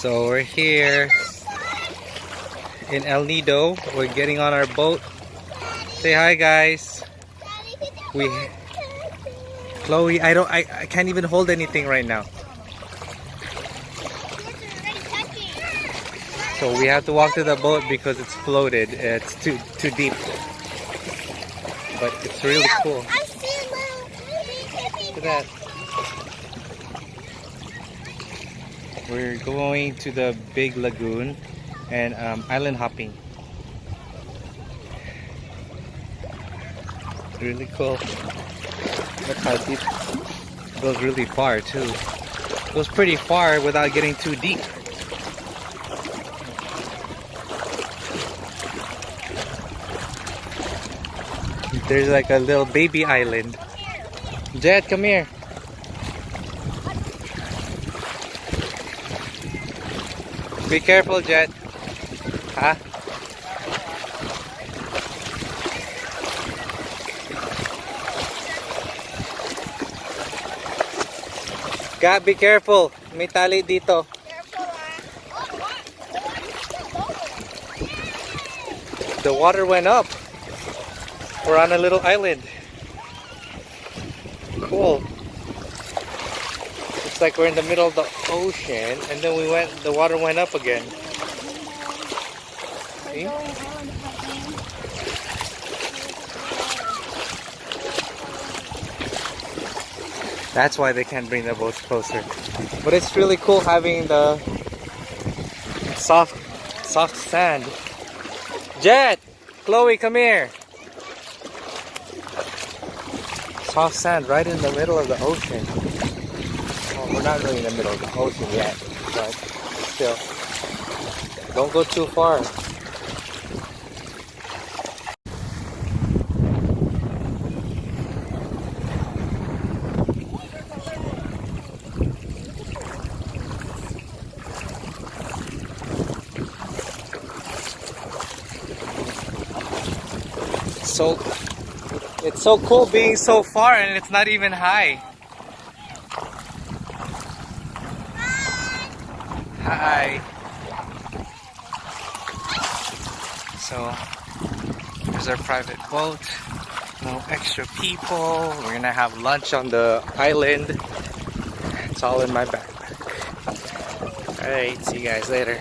So we're here in El Nido. We're getting on our boat. Say hi, guys. Chloe, I can't even hold anything right now. So we have to walk to the boat because it's floated. It's too deep. But it's really cool. Look at that. We're going to the big lagoon and island hopping. Really cool. Look how deep. It goes really far too. It goes pretty far without getting too deep. There's like a little baby island. Jet, come here. Be careful, Jet. Huh? God, be careful. May tali dito. The water went up. We're on a little island. Cool. It's like we're in the middle of the ocean, and then the water went up again. See? That's why they can't bring the boats closer. But it's really cool having the soft sand. Jet! Chloe, come here! Soft sand right in the middle of the ocean. Well, we're not really in the middle of the ocean yet, but still. Don't go too far. It's so cool being so far and it's not even high. Hi. So here's our private boat. No extra people. We're gonna have lunch on the island. It's all in my backpack. Alright, see you guys later.